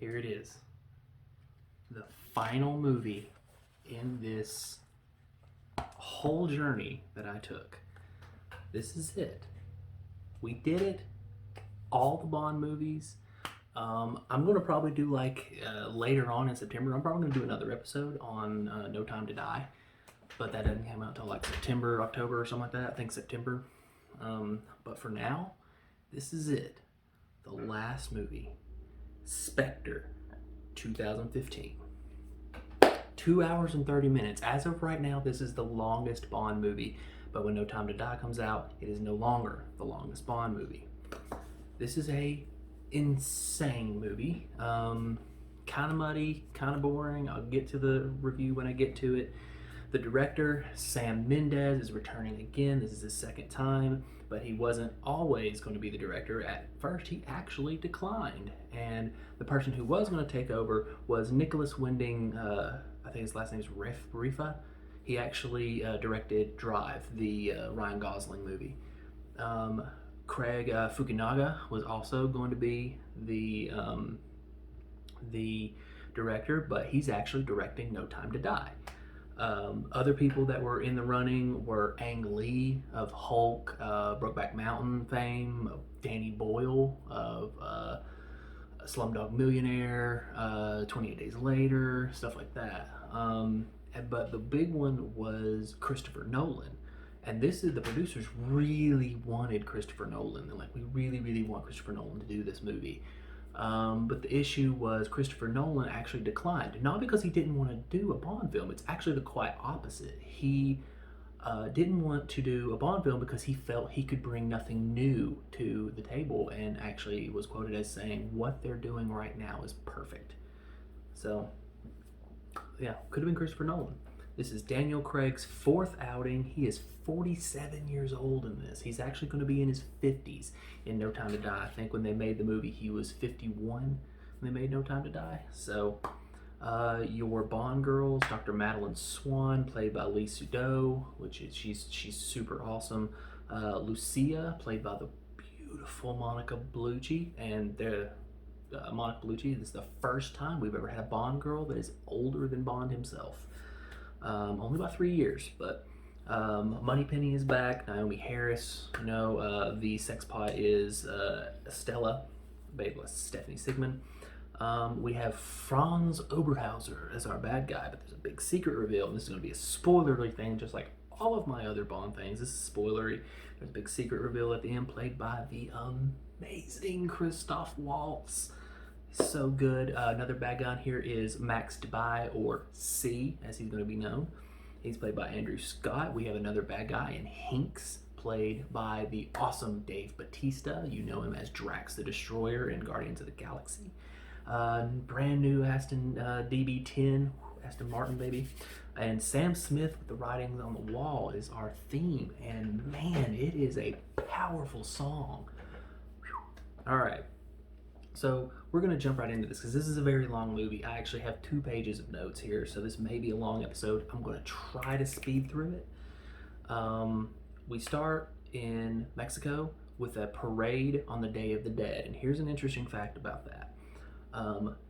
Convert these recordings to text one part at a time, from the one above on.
here it is. The final movie in this whole journey that I took. This is it. We did it. All the Bond movies. I'm going to probably do later on in September, I'm probably going to do another episode on No Time to Die. But that doesn't come out until like September, October or something like that. I think September. But for now, this is it. The last movie. Spectre, 2015. 2 hours and 30 minutes. As of right now, this is the longest Bond movie. But when No Time to Die comes out, it is no longer the longest Bond movie. This is a insane movie. Kind of muddy, kind of boring. I'll get to the review when I get to it. The director, Sam Mendes, is returning again. This is his second time, but he wasn't always going to be the director. At first, he actually declined, and the person who was going to take over was Nicholas Winding. I think his last name is Rifa. He actually directed Drive, the Ryan Gosling movie. Craig Fukunaga was also going to be the director, but he's actually directing No Time to Die. Other people that were in the running were Ang Lee of Hulk, Brokeback Mountain fame, Danny Boyle of Slumdog Millionaire, 28 Days Later, stuff like that. But the big one was Christopher Nolan. And this is, the producers really wanted Christopher Nolan. They're like, we really, really want Christopher Nolan to do this movie. But the issue was Christopher Nolan actually declined. Not because he didn't want to do a Bond film. It's actually the quite opposite. He didn't want to do a Bond film because he felt he could bring nothing new to the table, and actually was quoted as saying, what they're doing right now is perfect. So, yeah, could have been Christopher Nolan. This is Daniel Craig's fourth outing. He is 47 years old in this. He's actually going to be in his 50s in No Time to Die. I think when they made the movie, he was 51 when they made No Time to Die. So, your Bond girls, Dr. Madeline Swan, played by Lee Sudol, which is she's super awesome. Lucia, played by the beautiful Monica Bellucci, and Monica Bellucci. This is the first time we've ever had a Bond girl that is older than Bond himself. Only by 3 years, but Moneypenny is back. Naomi Harris, the sex pot is Stella, played by Stephanie Sigmund. We have Franz Oberhauser as our bad guy, but there's a big secret reveal, and this is going to be a spoilery thing, just like all of my other Bond things. This is spoilery. There's a big secret reveal at the end, played by the amazing Christoph Waltz. So good. Another bad guy here is Max Dubai, or C, as he's going to be known. He's played by Andrew Scott. We have another bad guy in Hinks, played by the awesome Dave Bautista. You know him as Drax the Destroyer in Guardians of the Galaxy. Brand new Aston DB10, Aston Martin baby. And Sam Smith with the Writings on the Wall is our theme. And man, it is a powerful song. All right. So we're going to jump right into this because this is a very long movie. I actually have 2 pages of notes here, so this may be a long episode. I'm going to try to speed through it. We start in Mexico with a parade on the Day of the Dead, and here's an interesting fact about that.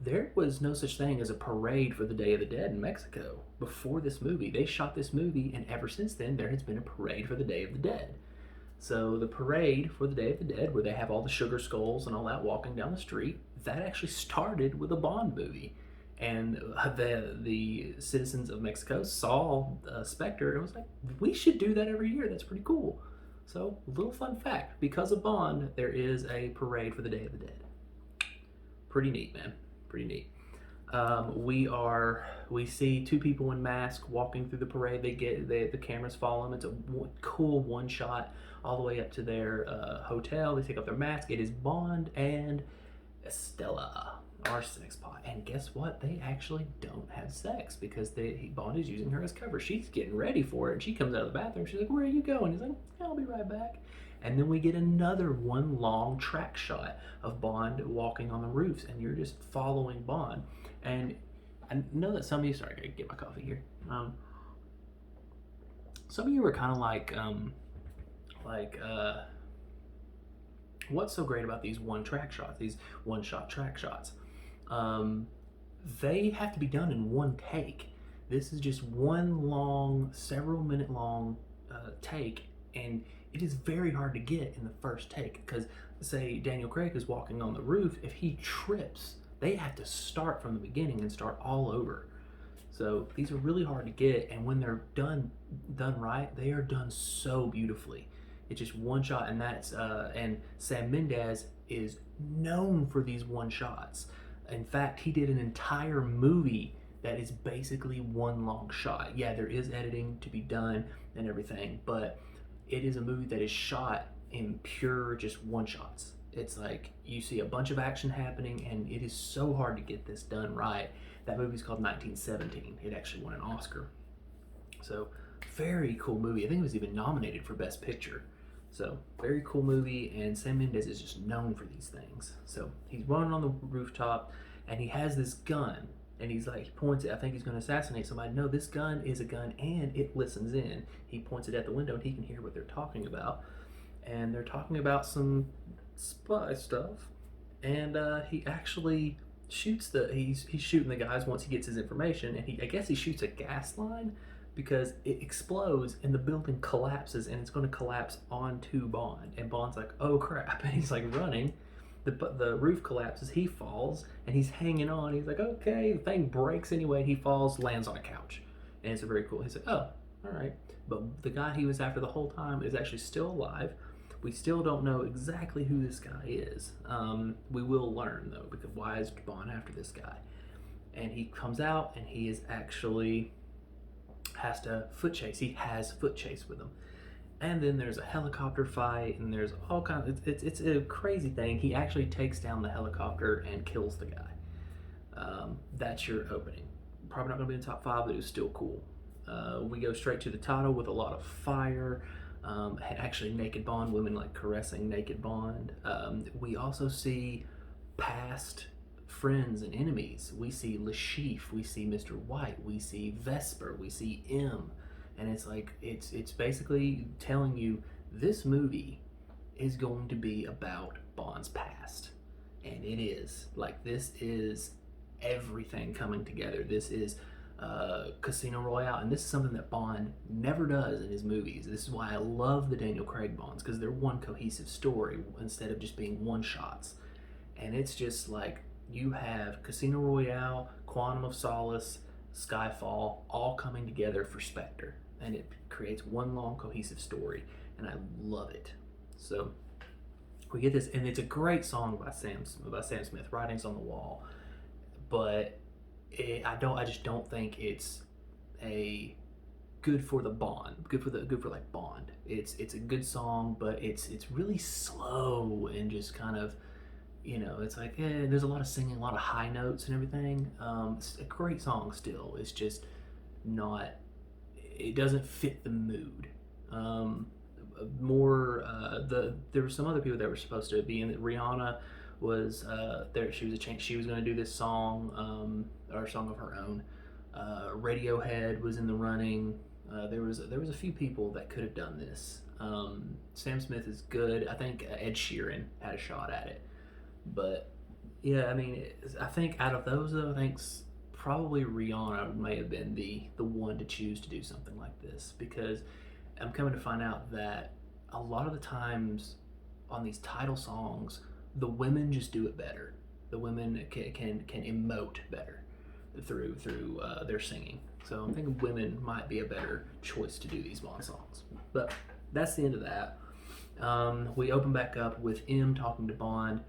There was no such thing as a parade for the Day of the Dead in Mexico before this movie. They shot this movie, and ever since then, there has been a parade for the Day of the Dead. So the parade for the Day of the Dead, where they have all the sugar skulls and all that walking down the street, that actually started with a Bond movie. And the citizens of Mexico saw Spectre and was like, we should do that every year. That's pretty cool. So, little fun fact, because of Bond, there is a parade for the Day of the Dead. Pretty neat, man. Pretty neat. We see 2 people in masks walking through the parade. The cameras follow them. It's a cool one shot all the way up to their hotel. They take off their mask. It is Bond and Estella, our sex pot. And guess what? They actually don't have sex because Bond is using her as cover. She's getting ready for it. And she comes out of the bathroom. She's like, where are you going? He's like, I'll be right back. And then we get another one long track shot of Bond walking on the roofs, and you're just following Bond. And I know that some of you, sorry, I gotta get my coffee here. Some of you are kind of like, what's so great about these one-track shots, these one-shot track shots? Um, they have to be done in one take. This is just one long, several minute long take, and it is very hard to get in the first take because, say, Daniel Craig is walking on the roof. If he trips, they have to start from the beginning and start all over. So these are really hard to get, and when they're done right, they are done so beautifully. It's just one shot, and that's and Sam Mendes is known for these one shots. In fact, he did an entire movie that is basically one long shot. Yeah, there is editing to be done and everything, but it is a movie that is shot in pure just one shots. It's like you see a bunch of action happening, and it is so hard to get this done right. That movie's called 1917. It actually won an Oscar. So, very cool movie. I think it was even nominated for Best Picture. So, very cool movie, and Sam Mendes is just known for these things. So, he's running on the rooftop, and he has this gun, and he's like, he points it, I think he's going to assassinate somebody. No, this gun is a gun, and it listens in. He points it at the window, and he can hear what they're talking about. And they're talking about some spy stuff, and he actually shoots he's shooting the guys once he gets his information, and I guess he shoots a gas line because it explodes and the building collapses, and it's going to collapse onto Bond, and Bond's like, oh crap, and he's like running. The roof collapses, he falls, and he's hanging on. He's like, okay, the thing breaks anyway. He falls, lands on a couch, and it's a very cool. He's like, oh, all right. But the guy he was after the whole time is actually still alive. We still don't know exactly who this guy is. We will learn though, because why is Bond after this guy? And he comes out, and he is actually has to foot chase. He has foot chase with him. And then there's a helicopter fight, and there's all kinds of, it's a crazy thing. He actually takes down the helicopter and kills the guy. That's your opening. Probably not going to be in the top 5, but it was still cool. We go straight to the title with a lot of fire. Actually, naked Bond, women like caressing naked Bond. We also see past friends and enemies. We see Le Chiffre, we see Mr. White, we see Vesper, we see M. And it's like, it's basically telling you this movie is going to be about Bond's past. And it is. Like, this is everything coming together. This is Casino Royale, and this is something that Bond never does in his movies. This is why I love the Daniel Craig Bonds, because they're one cohesive story instead of just being one shots. And it's just like, you have Casino Royale, Quantum of Solace, Skyfall, all coming together for Spectre, and it creates one long cohesive story, and I love it. So we get this, and it's a great song by Sam Smith, Writings on the Wall, but I just don't think it's a good for the Bond, good for like Bond. It's a good song, but it's really slow and just kind of, it's like, there's a lot of singing, a lot of high notes and everything. It's a great song still. It's just not, it doesn't fit the mood. There were some other people that were supposed to be in it. Rihanna was there. She was going to do this song, or a song of her own. Radiohead was in the running. There was a few people that could have done this. Sam Smith is good. I think Ed Sheeran had a shot at it. But yeah, I mean, I think out of those though, I think probably Rihanna may have been the one to choose to do something like this, because I'm coming to find out that a lot of the times on these title songs, the women just do it better. The women can emote better through their singing. So I'm thinking women might be a better choice to do these Bond songs. But that's the end of that. We open back up with M talking to Bond.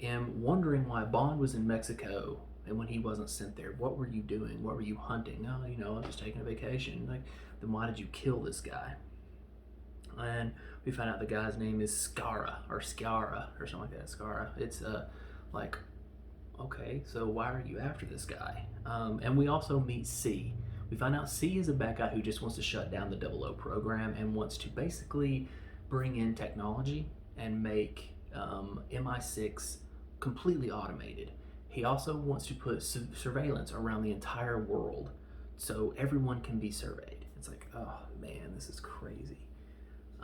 M wondering why Bond was in Mexico and when he wasn't sent there. What were you doing? What were you hunting? Oh, I was just taking a vacation. Like, then why did you kill this guy? And we found out the guy's name is Scara or something like that. Scara. It's like, okay, so why are you after this guy? And we also meet C. We find out C is a bad guy who just wants to shut down the 00 program and wants to basically bring in technology and make MI6 completely automated. He also wants to put surveillance around the entire world so everyone can be surveyed. It's like, oh man, this is crazy.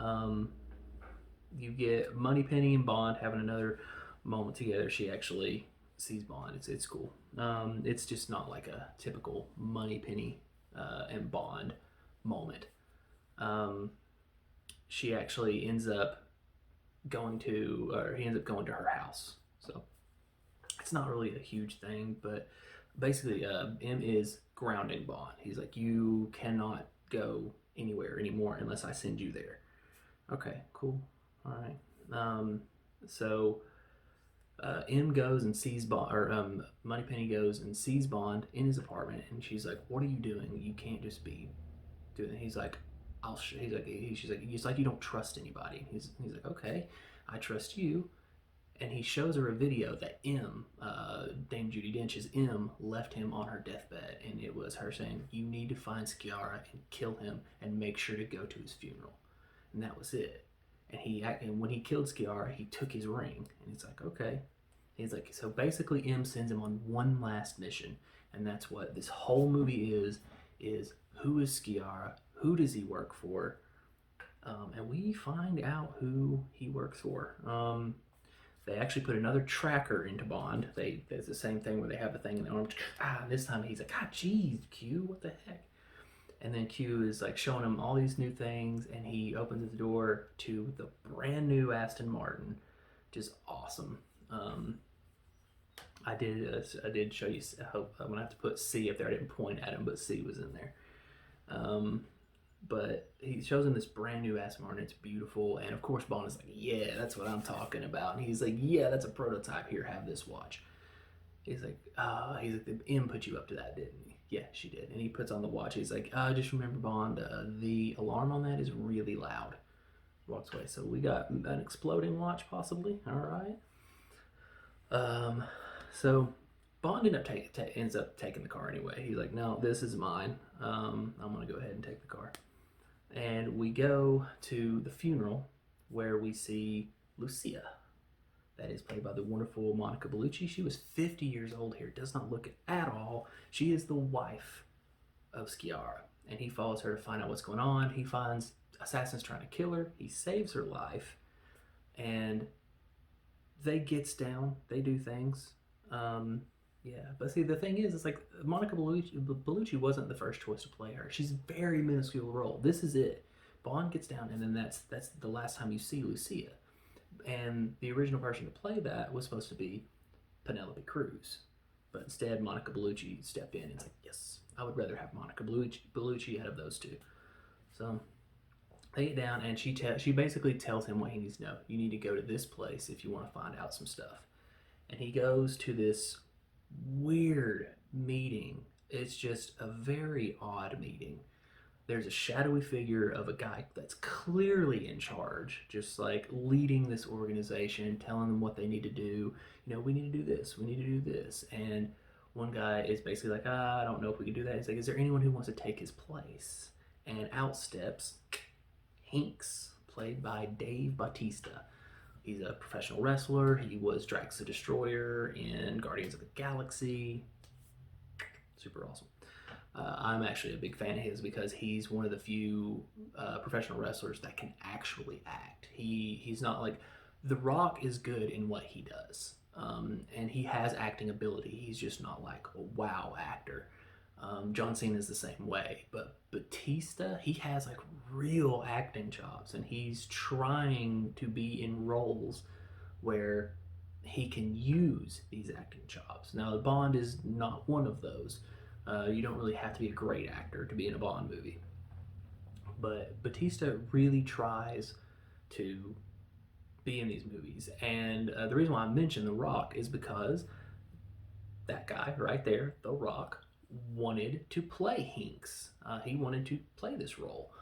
You get Moneypenny and Bond having another moment together. She actually sees Bond. It's cool. It's just not like a typical Moneypenny and Bond moment. Um, she actually ends up he ends up going to her house. So it's not really a huge thing, but basically, M is grounding Bond. He's like, you cannot go anywhere anymore unless I send you there. Okay, cool. All right. So M goes and sees Bond, or Moneypenny goes and sees Bond in his apartment, and she's like, "What are you doing? You can't just be doing it." He's like, she's like, "You don't trust anybody." He's like, "Okay, I trust you." And he shows her a video that Dame Judi Dench's M, left him on her deathbed, and it was her saying, "You need to find Sciarra and kill him, and make sure to go to his funeral." And that was it. And when he killed Sciarra, he took his ring, and he's like, "Okay." He's like, so basically, M sends him on one last mission, and that's what this whole movie is who is Sciarra? Who does he work for? And we find out who he works for. They actually put another tracker into Bond. There's the same thing where they have the thing in the arm. And this time he's like, geez, Q, what the heck? And then Q is like showing him all these new things, and he opens the door to the brand new Aston Martin, just awesome. I did show you. I hope I'm gonna have to put C up there. I didn't point at him, but C was in there. But he shows him this brand new Aston Martin. It's beautiful, and of course Bond is like, "Yeah, that's what I'm talking about." And he's like, "Yeah, that's a prototype. Here, have this watch." He's like, the M put you up to that, didn't he? Yeah, she did. And he puts on the watch. He's like, just remember, Bond, the alarm on that is really loud. Walks away. So we got an exploding watch, possibly. All right. So Bond ends up taking the car anyway. He's like, "No, this is mine. I'm gonna go ahead and take the car." And we go to the funeral where we see Lucia. That is played by the wonderful Monica Bellucci. She was 50 years old here. Does not look it at all. She is the wife of Sciarra, and he follows her to find out what's going on. He finds assassins trying to kill her. He saves her life, and they gets down. They do things. Yeah, but see, the thing is, it's like Monica Bellucci wasn't the first choice to play her. She's a very minuscule role. This is it. Bond gets down, and then that's the last time you see Lucia. And the original person to play that was supposed to be Penelope Cruz, but instead Monica Bellucci stepped in and it's like, yes, I would rather have Monica Bellucci out of those two. So they get down, and she basically tells him what he needs to know. You need to go to this place if you want to find out some stuff. And he goes to this weird meeting. It's just a very odd meeting. There's a shadowy figure of a guy that's clearly in charge, just like leading this organization, telling them what they need to do. We need to do this, we need to do this. And one guy is basically like, I don't know if we can do that. He's like, is there anyone who wants to take his place? And out steps Hinks, played by Dave Bautista. He's a professional wrestler. He was Drax the Destroyer in Guardians of the Galaxy. Super awesome. I'm actually a big fan of his because he's one of the few professional wrestlers that can actually act. He's not like The Rock is good in what he does, and he has acting ability. He's just not like a wow actor. John Cena is the same way, but Batista, he has like real acting chops, and he's trying to be in roles where he can use these acting chops. Now, the Bond is not one of those. You don't really have to be a great actor to be in a Bond movie. But Batista really tries to be in these movies. And the reason why I mention The Rock is because that guy right there, The Rock, wanted to play Hinks. He wanted to play this role.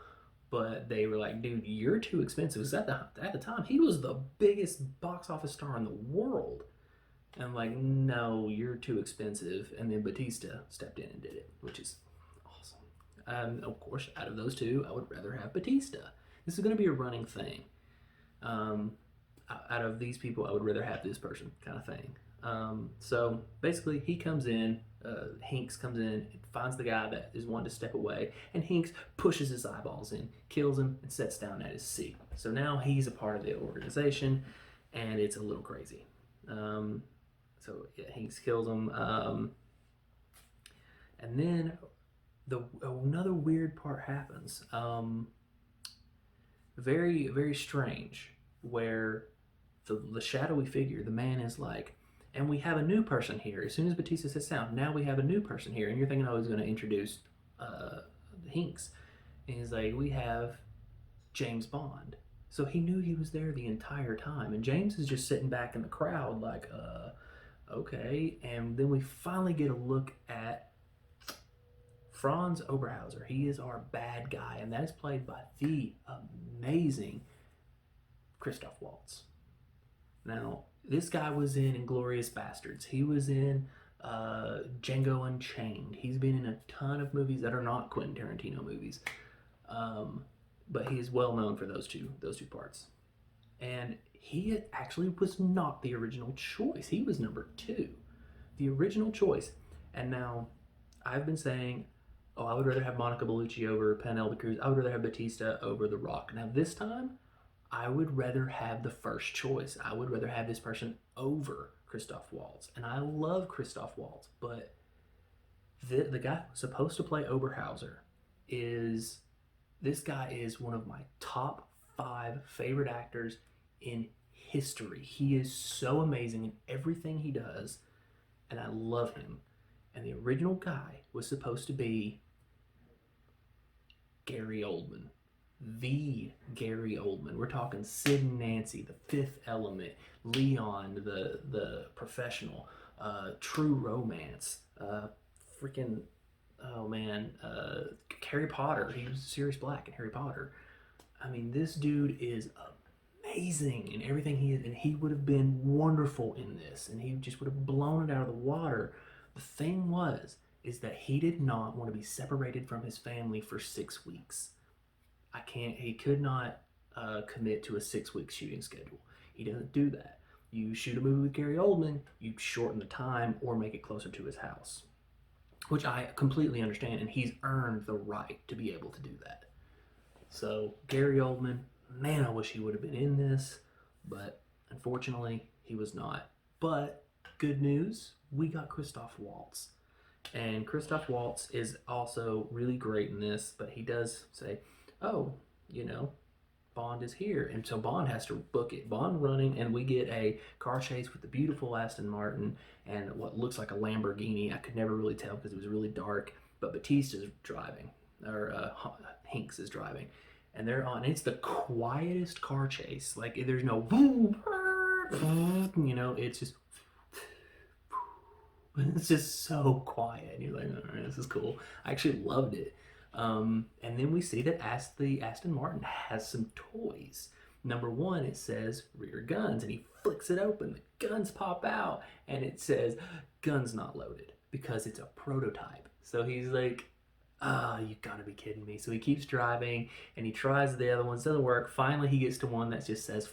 But they were like, dude, you're too expensive. Because at the time, he was the biggest box office star in the world. And I'm like, no, you're too expensive. And then Batista stepped in and did it, which is awesome. Of course, out of those two, I would rather have Batista. This is going to be a running thing. Out of these people, I would rather have this person, kind of thing. So basically, he comes in, Hinks comes in, finds the guy that is wanting to step away, and Hinks pushes his eyeballs in, kills him, and sits down at his seat. So now he's a part of the organization, and it's a little crazy. So yeah, Hinks kills him. And then another weird part happens. Very very strange, where the shadowy figure, the man, is like, and we have a new person here. As soon as Batista sits down, now we have a new person here, and you're thinking, oh, he's going to introduce uh, Hinks, and he's like, we have James Bond. So he knew he was there the entire time, and James is just sitting back in the crowd, like, okay. And then we finally get a look at Franz Oberhauser. He is our bad guy, and that is played by the amazing Christoph Waltz. Now, this guy was in Inglourious Bastards. He was in Django Unchained. He's been in a ton of movies that are not Quentin Tarantino movies, but he is well known for those two parts. And he actually was not the original choice. He was number two, the original choice. And now, I've been saying, oh, I would rather have Monica Bellucci over Penelope Cruz. I would rather have Batista over The Rock. Now, this time, I would rather have the first choice. I would rather have this person over Christoph Waltz. And I love Christoph Waltz, but the guy supposed to play Oberhauser is, this guy is one of my top 5 favorite actors in history. He is so amazing in everything he does, and I love him. And the original guy was supposed to be Gary Oldman. The Gary Oldman. We're talking Sid and Nancy, The Fifth Element, Leon, the Professional, True Romance, freaking, oh man, Harry Potter. He was Sirius Black in Harry Potter. I mean, this dude is amazing in everything he is, and he would have been wonderful in this, and he just would have blown it out of the water. The thing is that he did not want to be separated from his family for 6 weeks. He could not commit to a 6-week shooting schedule. He doesn't do that. You shoot a movie with Gary Oldman, you shorten the time or make it closer to his house, which I completely understand, and he's earned the right to be able to do that. So Gary Oldman, man, I wish he would have been in this, but unfortunately he was not. But good news, we got Christoph Waltz. And Christoph Waltz is also really great in this, but he does say, oh, Bond is here. And so Bond has to book it. Bond running, and we get a car chase with the beautiful Aston Martin and what looks like a Lamborghini. I could never really tell because it was really dark, but Batista's driving, or Hinks is driving. And they're on, it's the quietest car chase. Like, there's no boom, it's just, it's just so quiet. And you're like, all right, this is cool. I actually loved it. And then we see that the Aston Martin has some toys. Number one, it says rear guns, and he flicks it open. The guns pop out, and it says guns not loaded because it's a prototype. So he's like, you gotta be kidding me. So he keeps driving, and he tries the other ones, doesn't work. Finally, he gets to one that just says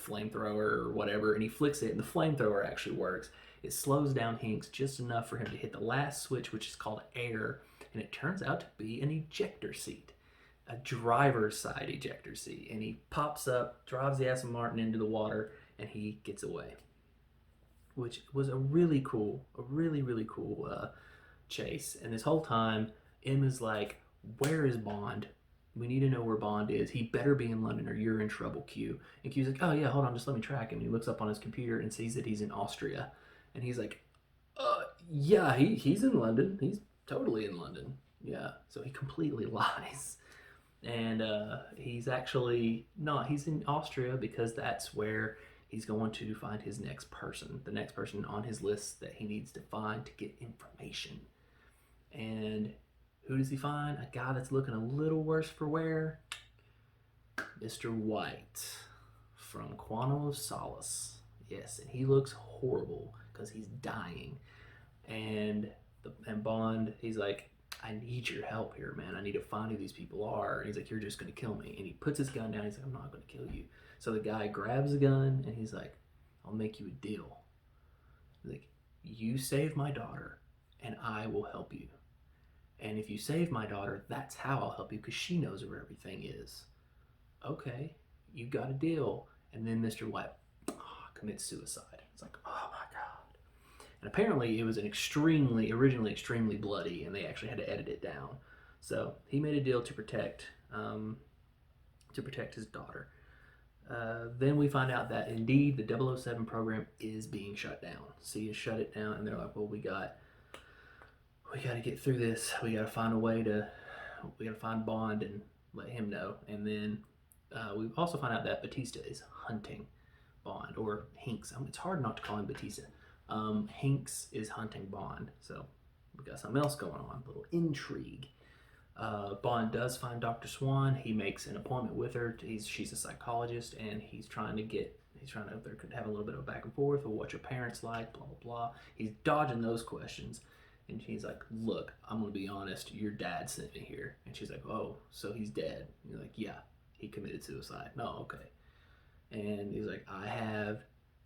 flamethrower or whatever, and he flicks it, and the flamethrower actually works. It slows down Hinks just enough for him to hit the last switch, which is called air, and it turns out to be an ejector seat, a driver's side ejector seat. And he pops up, drives the Aston Martin into the water, and he gets away, which was a really really cool chase. And this whole time, Emma's like, where is Bond? We need to know where Bond is. He better be in London or you're in trouble, Q. And Q's like, oh yeah, hold on, just let me track him. He looks up on his computer and sees that he's in Austria. And he's like, yeah, he's in London. He's totally in London. Yeah, so he completely lies. And he's actually not. He's in Austria because that's where he's going to find his next person. The next person on his list that he needs to find to get information. And who does he find? A guy that's looking a little worse for wear. Mr. White from Quantum of Solace. Yes, and he looks horrible because he's dying. And Bond, he's like, I need your help here, man. I need to find who these people are. And he's like, you're just going to kill me. And he puts his gun down. He's like, I'm not going to kill you. So the guy grabs the gun, and he's like, I'll make you a deal. He's like, you save my daughter, and I will help you. And if you save my daughter, that's how I'll help you, because she knows where everything is. Okay, you got a deal. And then Mr. White commits suicide. It's like, oh my God. And apparently it was originally extremely bloody, and they actually had to edit it down. So he made a deal to protect his daughter. Then we find out that indeed the 007 program is being shut down. CIA shut it down, and they're like, well, we got to get through this. We got to find a way to, we got to find Bond and let him know. And then we also find out that Batista is hunting Bond, or Hinks. It's hard not to call him Batista. Hinks is hunting Bond. So we got something else going on, a little intrigue. Bond does find Dr. Swan. He makes an appointment with her. She's a psychologist, and he's trying to they could have a little bit of a back and forth of what your parents like, blah, blah, blah. He's dodging those questions. And she's like, look, I'm going to be honest. Your dad sent me here. And she's like, oh, so he's dead. And you're like, yeah, he committed suicide. No, okay. And he's like, I have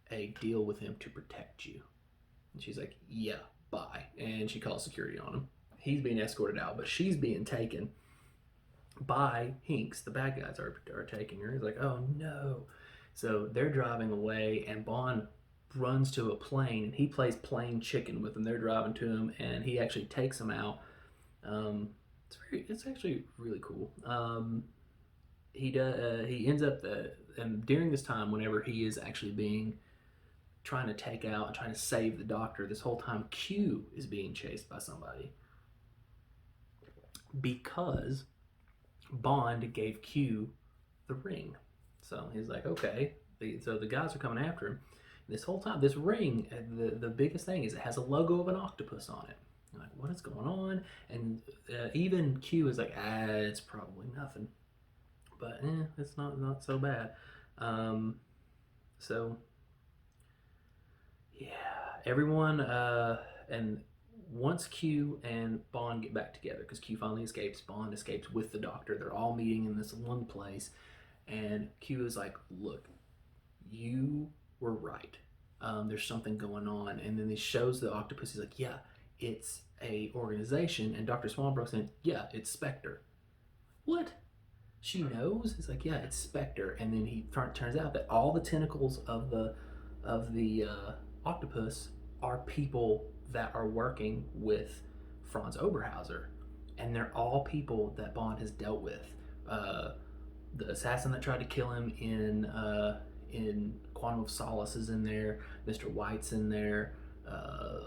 a deal with him to protect you. And she's like, yeah, bye. And she calls security on him. He's being escorted out, but she's being taken by Hinks. The bad guys are taking her. He's like, oh no. So they're driving away, and Bond runs to a plane, and he plays plane chicken with them. They're driving to him, and he actually takes them out. It's actually really cool. He ends up and during this time, whenever he is actually trying to take out and trying to save the doctor, this whole time Q is being chased by somebody, because Bond gave Q the ring. So he's like, okay. So the guys are coming after him. This whole time, this ring, the biggest thing is it has a logo of an octopus on it. I'm like, what is going on? And even Q is like, it's probably nothing. But it's not so bad. So yeah, everyone and once Q and Bond get back together, because Q finally escapes, Bond escapes with the doctor. They're all meeting in this one place, and Q is like, look, you were right. There's something going on. And then he shows the octopus. He's like, yeah, it's a organization. And Dr. Swanbrook's in, yeah, it's Spectre. What? She knows? He's like, yeah, it's Spectre. And then he turns out that all the tentacles of the octopus are people that are working with Franz Oberhauser, and they're all people that Bond has dealt with. The assassin that tried to kill him in Quantum of Solace is in there. Mr. White's in there.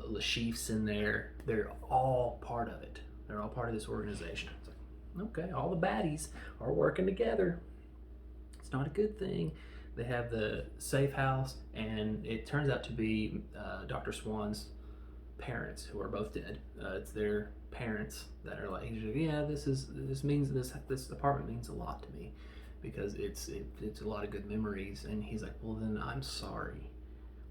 Lashif's in there. They're all part of it. They're all part of this organization. It's like, okay, all the baddies are working together. It's not a good thing. They have the safe house, and it turns out to be Dr. Swan's parents, who are both dead. It's their parents that are like, yeah, this apartment means a lot to me, because it's a lot of good memories. And he's like, well, then I'm sorry.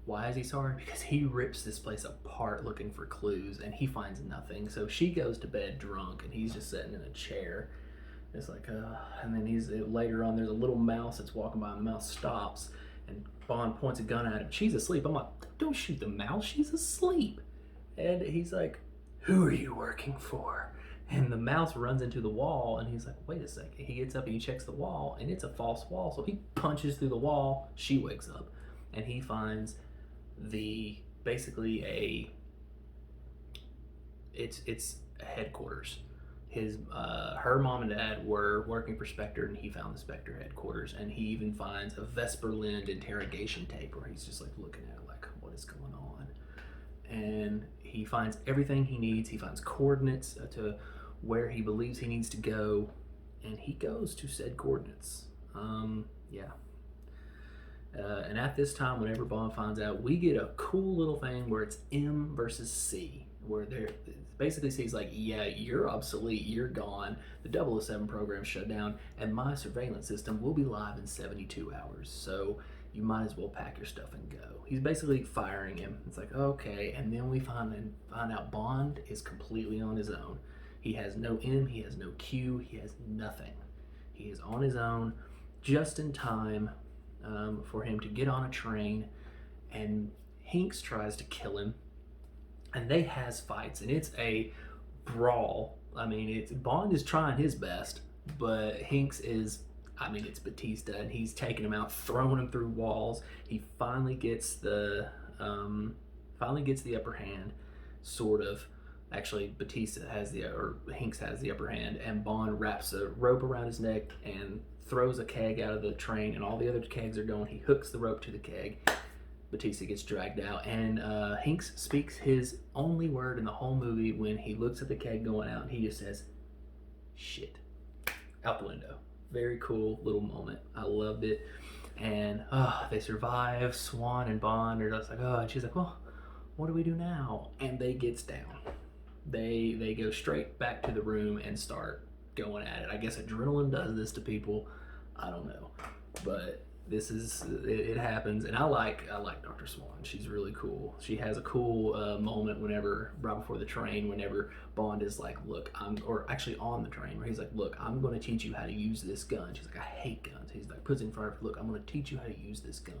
Why is he sorry? Because he rips this place apart looking for clues, and he finds nothing. So she goes to bed drunk, and he's just sitting in a chair. It's like, and then later on, there's a little mouse that's walking by, and the mouse stops, and Bond points a gun at him. She's asleep. I'm like, don't shoot the mouse. She's asleep. And he's like, who are you working for? And the mouse runs into the wall, and he's like, wait a second. He gets up and he checks the wall, and it's a false wall. So he punches through the wall. She wakes up, and he finds it's a headquarters. Her mom and dad were working for Spectre, and he found the Spectre headquarters, and he even finds a Vesper Lind interrogation tape where he's just like looking at it like, what is going on? And he finds everything he needs. He finds coordinates to where he believes he needs to go, and he goes to said coordinates. And at this time, whenever Bond finds out, we get a cool little thing where it's M versus C, where they're basically C's like, yeah, you're obsolete, you're gone, the 007 program shut down, and my surveillance system will be live in 72 hours, so you might as well pack your stuff and go. He's basically firing him. It's like, okay, and then we find out Bond is completely on his own. He has no M, he has no Q, he has nothing. He is on his own, just in time for him to get on a train, and Hinks tries to kill him, and they has fights, and it's a brawl. I mean, Bond is trying his best, but Hinks is, it's Batista, and he's taking him out, throwing him through walls. He finally gets the finally gets the upper hand, sort of. Actually, Batista has or Hinks has the upper hand, and Bond wraps a rope around his neck and throws a keg out of the train, and all the other kegs are going. He hooks the rope to the keg. Batista gets dragged out, and Hinks speaks his only word in the whole movie when he looks at the keg going out, and he just says, "Shit," out the window. Very cool little moment. I loved it. And they survive. Swan and Bond are just like, oh, and she's like, well, what do we do now? And they gets down. They go straight back to the room and start going at it. I guess adrenaline does this to people. I don't know, but this is it happens. And I like Dr. Swan. She's really cool. She has a cool moment right before the train, whenever Bond is like, look, or actually on the train, where he's like, look, I'm going to teach you how to use this gun. She's like, I hate guns. He's like, puts in front of her, look, I'm going to teach you how to use this gun,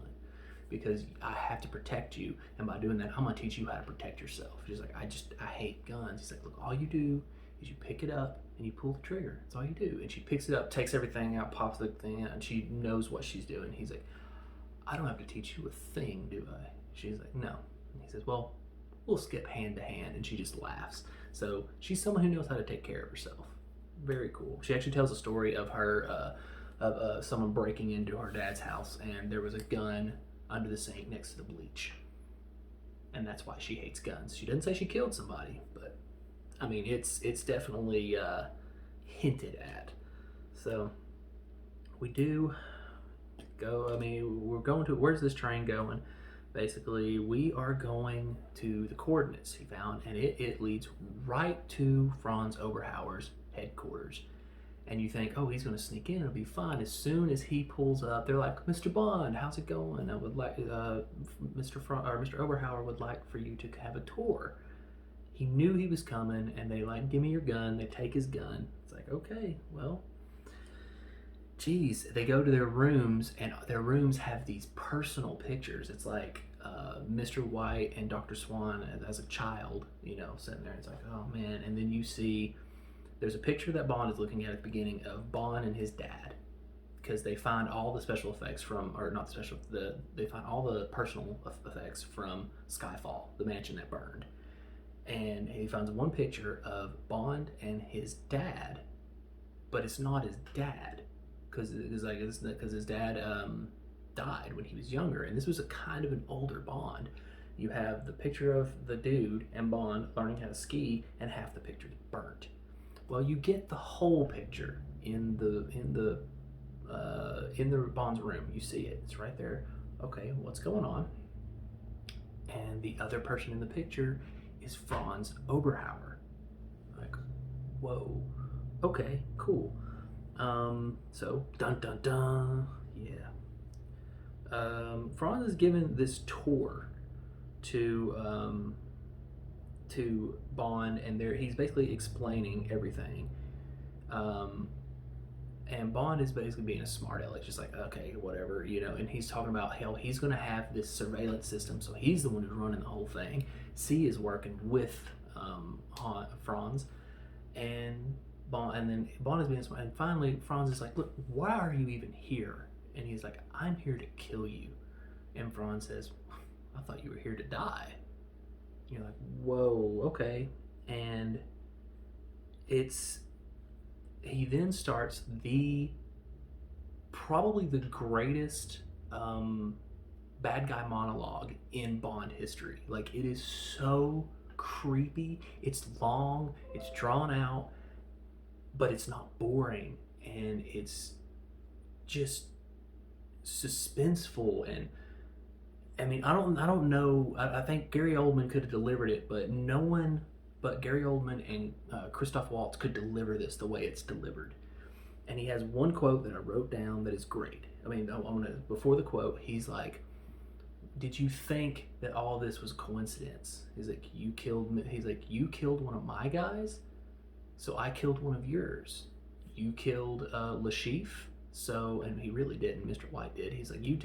because I have to protect you, and by doing that, I'm gonna teach you how to protect yourself. She's like, I hate guns. He's like, look, all you do is you pick it up and you pull the trigger. That's all you do. And she picks it up, takes everything out, pops the thing out, and she knows what she's doing. He's like, I don't have to teach you a thing, do I? She's like, no. And he says, well, we'll skip hand to hand. And she just laughs. So she's someone who knows how to take care of herself. Very cool. She actually tells a story of her, of someone breaking into her dad's house, and there was a gun under the sink next to the bleach, and that's why she hates guns. She doesn't say she killed somebody, but I mean, it's definitely hinted at. So we do go. I mean, we're going to, where's this train going? Basically, we are going to the coordinates he found, and it leads right to Franz Oberhauer's headquarters. And you think, oh, he's going to sneak in, it'll be fun. As soon as he pulls up, they're like, Mr. Bond, how's it going? I would like, Mr. Oberhauer would like for you to have a tour. He knew he was coming, and they like, give me your gun. They take his gun. It's like, okay, well, geez. They go to their rooms, and their rooms have these personal pictures. It's like Mr. White and Dr. Swan as a child, sitting there. It's like, oh man. And then you see, there's a picture that Bond is looking at the beginning of Bond and his dad, because they find all the special effects they find all the personal effects from Skyfall, the mansion that burned. And he finds one picture of Bond and his dad, but it's not his dad, because his dad died when he was younger, and this was a kind of an older Bond. You have the picture of the dude and Bond learning how to ski, and half the picture is burnt. Well, you get the whole picture in the Bond's room. You see it. It's right there. Okay, what's going on? And the other person in the picture is Franz Oberhauer. Like, whoa. Okay, cool. So dun dun dun. Yeah. Franz is given this tour to Bond, and he's basically explaining everything. And Bond is basically being a smart aleck, just like, okay, whatever, and he's talking about how he's going to have this surveillance system, so he's the one who's running the whole thing. C is working with Franz, and then Bond is being smart, and finally Franz is like, look, why are you even here? And he's like, I'm here to kill you. And Franz says, I thought you were here to die. You're like, whoa, okay. And he then starts probably the greatest bad guy monologue in Bond history. Like, it is so creepy. It's long, it's drawn out, but it's not boring, and it's just suspenseful. And I mean, I don't know. I think Gary Oldman could have delivered it, but no one but Gary Oldman and Christoph Waltz could deliver this the way it's delivered. And he has one quote that I wrote down that is great. I mean, before the quote, he's like, "Did you think that all this was coincidence?" He's like, "You killed me." He's like, "You killed one of my guys, so I killed one of yours. You killed Lashif." So, and he really didn't. Mr. White did. He's like, you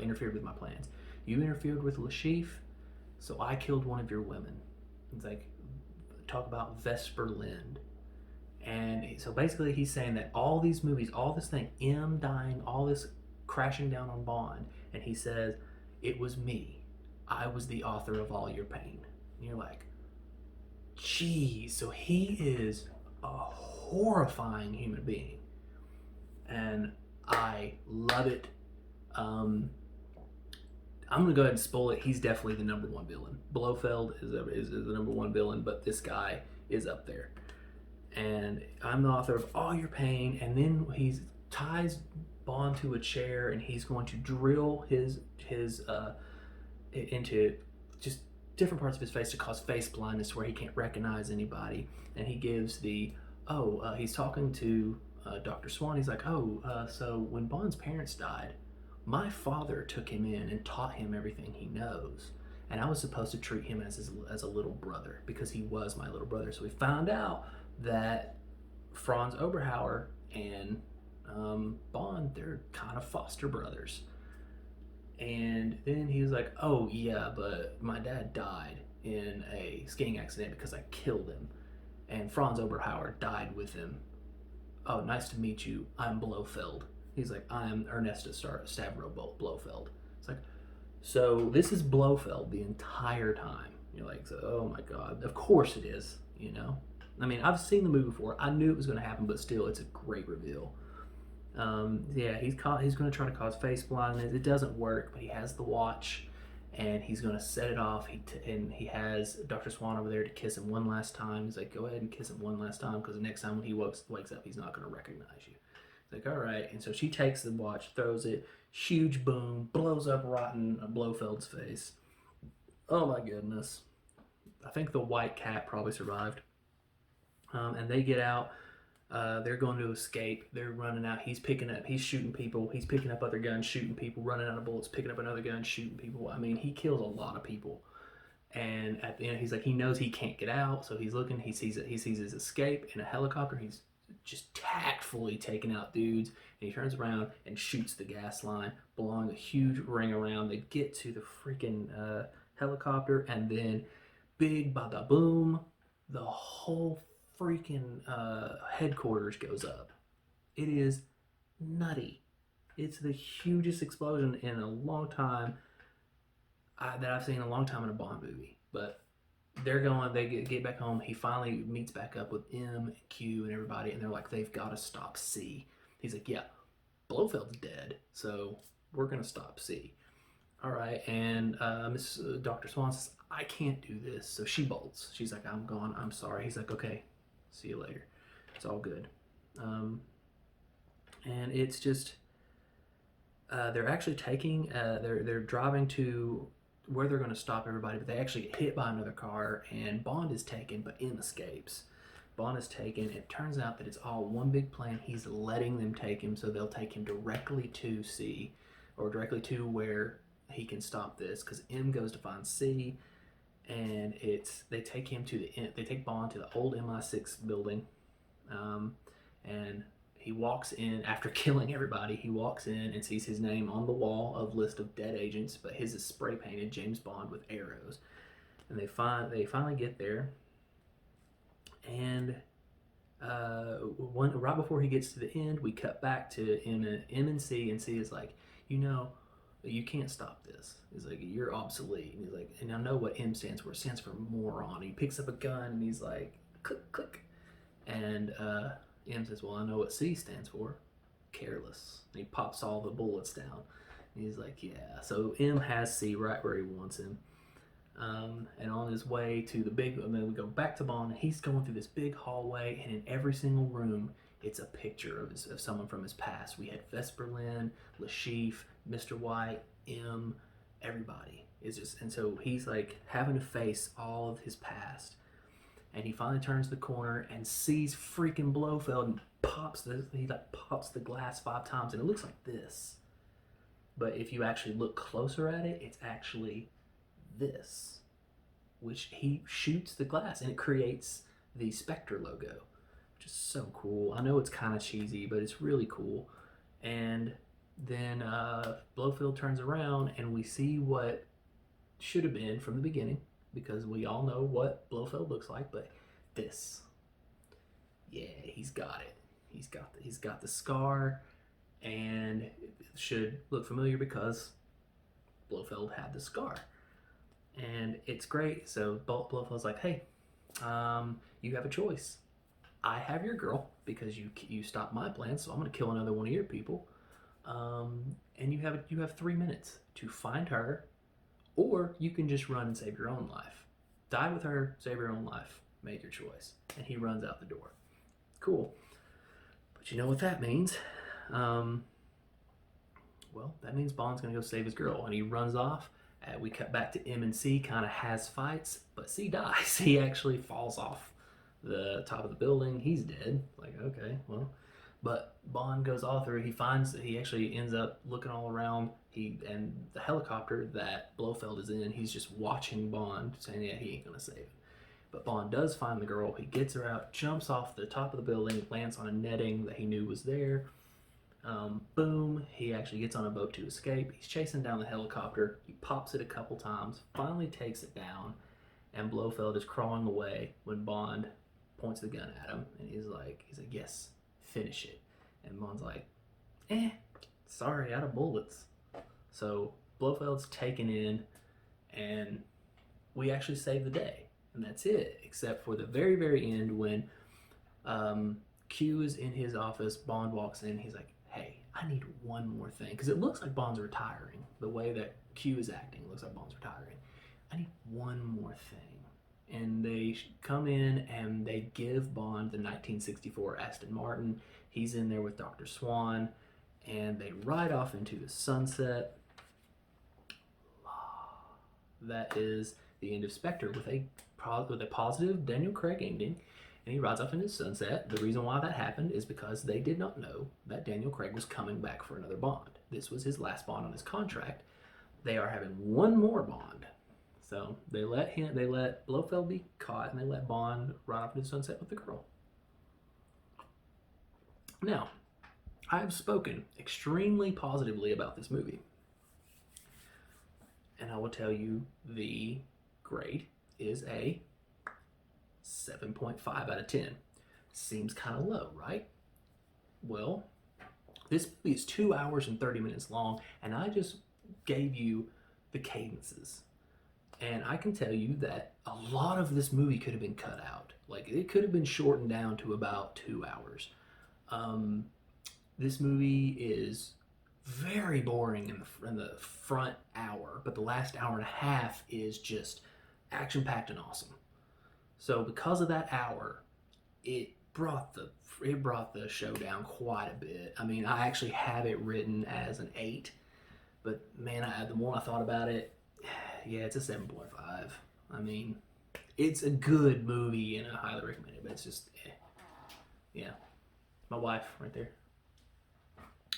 interfered with my plans. You interfered with Lashif, so I killed one of your women. It's like, talk about Vesper Lind. And so basically he's saying that all these movies, all this thing, M dying, all this crashing down on Bond, and he says, it was me. I was the author of all your pain. And you're like, geez, so he is a horrifying human being. And I love it. I'm gonna go ahead and spoil it. He's definitely the number one villain. Blofeld is the number one villain, but this guy is up there. And I'm the author of all your pain. And then he ties Bond to a chair, and he's going to drill his into just different parts of his face to cause face blindness, where he can't recognize anybody. And he gives he's talking to Dr. Swan. He's like, so when Bond's parents died, my father took him in and taught him everything he knows. And I was supposed to treat him as a little brother because he was my little brother. So we found out that Franz Oberhauer and Bond, they're kind of foster brothers. And then he was like, oh yeah, but my dad died in a skiing accident because I killed him. And Franz Oberhauer died with him. Oh, nice to meet you. I'm Blofeld. He's like, I'm Ernesto Stavro Blofeld. It's like, so this is Blofeld the entire time. You're like, so, oh my God, of course it is, you know? I mean, I've seen the movie before. I knew it was going to happen, but still, it's a great reveal. He's going to try to cause face blindness. It doesn't work, but he has the watch, and he's going to set it off. And he has Dr. Swan over there to kiss him one last time. He's like, go ahead and kiss him one last time, because the next time when he wakes up, he's not going to recognize you. He's like, all right. And so she takes the watch, throws it, huge boom, blows up rotten Blofeld's face. Oh my goodness. I think the white cat probably survived. And they get out. They're going to escape. They're running out. He's shooting people. He's picking up other guns, shooting people, running out of bullets, picking up another gun, shooting people. I mean, he kills a lot of people. And at the end, he's like, he knows he can't get out, so he's looking. He sees his escape in a helicopter. He's just tactfully taking out dudes, and he turns around and shoots the gas line, blowing a huge ring around. They get to the freaking helicopter, and then big bada boom, the whole freaking headquarters goes up. It is nutty. It's the hugest explosion in a long time that I've seen in a long time in a Bond movie. But they get back home. He finally meets back up with M, Q, and everybody, and they're like, they've got to stop C. He's like, yeah, Blofeld's dead, so we're going to stop C. All right, and Dr. Swan says, I can't do this. So she bolts. She's like, I'm gone. I'm sorry. He's like, okay, see you later. It's all good. And it's just, they're actually taking, they're driving to where they're going to stop everybody, but they actually get hit by another car, and Bond is taken, but M escapes. Bond is taken. It turns out that it's all one big plan. He's letting them take him, so they'll take him directly to C, or directly to where he can stop this, because M goes to find C, and they take Bond to the old MI6 building, and he walks in after killing everybody. He walks in and sees his name on the wall of list of dead agents, but his is spray painted James Bond with arrows. And they finally get there, and right before he gets to the end, we cut back to M and C, and C is like, you can't stop this. He's like, you're obsolete. And he's like, and I know what M stands for. It stands for moron. He picks up a gun and he's like, click, click. And M says, well, I know what C stands for. Careless. And he pops all the bullets down. And he's like, yeah. So M has C right where he wants him. And on his way to the and then we go back to Bond, and he's going through this big hallway, and in every single room, it's a picture of someone from his past. We had Vesper Lynn, Lashif, Mr. White, M, everybody. And so he's like having to face all of his past. And he finally turns the corner and sees freaking Blofeld and pops the glass 5 times, and it looks like this. But if you actually look closer at it, it's actually this, which he shoots the glass, and it creates the Spectre logo, which is so cool. I know it's kind of cheesy, but it's really cool. And then Blofeld turns around, and we see what should have been from the beginning, because we all know what Blofeld looks like, but this, yeah, he's got it. He's got the scar, and it should look familiar because Blofeld had the scar. And it's great. So Blofeld's like, hey, you have a choice. I have your girl because you stopped my plan, so I'm gonna kill another one of your people. And you have 3 minutes to find her, or you can just run and save your own life. Die with her, save your own life. Make your choice. And he runs out the door. Cool. But you know what that means? Well, that means Bond's gonna go save his girl, and he runs off. We cut back to M and C, kind of has fights, but C dies. He actually falls off the top of the building. He's dead. Like, okay, well, but Bond goes all through. He finds that he actually ends up looking all around. And the helicopter that Blofeld is in, he's just watching Bond, saying, yeah, he ain't gonna save it. But Bond does find the girl. He gets her out, jumps off the top of the building, lands on a netting that he knew was there. Boom, he actually gets on a boat to escape. He's chasing down the helicopter. He pops it a couple times, finally takes it down, and Blofeld is crawling away when Bond points the gun at him, and he's like, yes, finish it. And Bond's like, sorry, out of bullets. So Blofeld's taken in, and we actually save the day. And that's it, except for the very, very end when Q is in his office, Bond walks in, he's like, hey, I need one more thing. Because it looks like Bond's retiring. The way that Q is acting looks like Bond's retiring. I need one more thing. And they come in and they give Bond the 1964 Aston Martin. He's in there with Dr. Swan. And they ride off into the sunset. That is the end of Spectre with a positive Daniel Craig ending. And he rides off into the sunset. The reason why that happened is because they did not know that Daniel Craig was coming back for another Bond. This was his last Bond on his contract. They are having one more Bond. So they let Blofeld be caught, and they let Bond ride off into the sunset with the girl. Now, I have spoken extremely positively about this movie. And I will tell you the grade is a 7.5 out of 10. Seems kind of low, right? Well, this movie is 2 hours and 30 minutes long, and I just gave you the cadences. And I can tell you that a lot of this movie could have been cut out. Like, it could have been shortened down to about 2 hours. This movie is very boring in the front hour, but the last hour and a half is just action-packed and awesome. So because of that hour, it brought the show down quite a bit. I mean, I actually have it written as an 8, but man, the more I thought about it, yeah, it's a 7.5. I mean, it's a good movie and I highly recommend it, but it's just, yeah. My wife right there.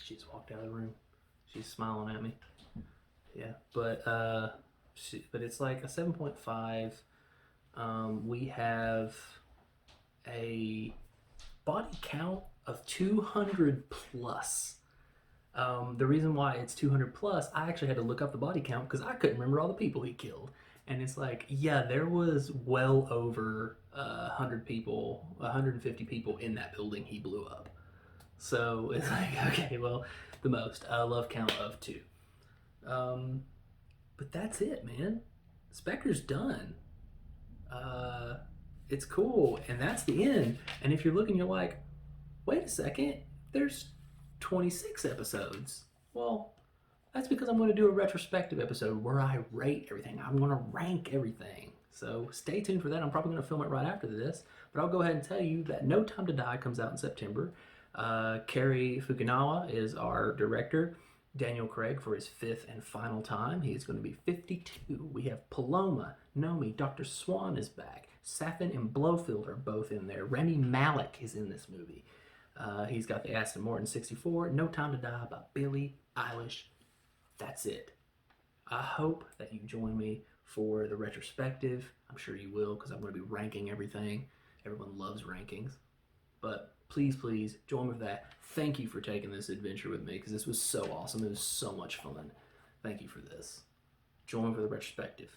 She just walked out of the room. She's smiling at me. Yeah, but it's like a 7.5. We have a body count of 200 plus. The reason why it's 200 plus, I actually had to look up the body count because I couldn't remember all the people he killed. And it's like, yeah, there was well over 100 people, 150 people in that building he blew up. So it's like, okay, well, the most. Love count of 2. But that's it, man. Spectre's done. It's cool, and that's the end. And if you're looking, you're like, wait a second, there's 26 episodes. Well, that's because I'm going to do a retrospective episode where I rate everything. I'm going to rank everything. So stay tuned for that. I'm probably going to film it right after this. But I'll go ahead and tell you that No Time to Die comes out in September. Cary Fukunaga is our director. Daniel Craig for his 5th and final time. He is going to be 52. We have Paloma, Nomi, Dr. Swan is back. Safin and Blofeld are both in there. Rami Malek is in this movie. He's got the Aston Martin 64. No Time to Die by Billie Eilish. That's it. I hope that you join me for the retrospective. I'm sure you will because I'm going to be ranking everything. Everyone loves rankings. But please, please join me for that. Thank you for taking this adventure with me because this was so awesome. It was so much fun. Thank you for this. Join for the retrospective.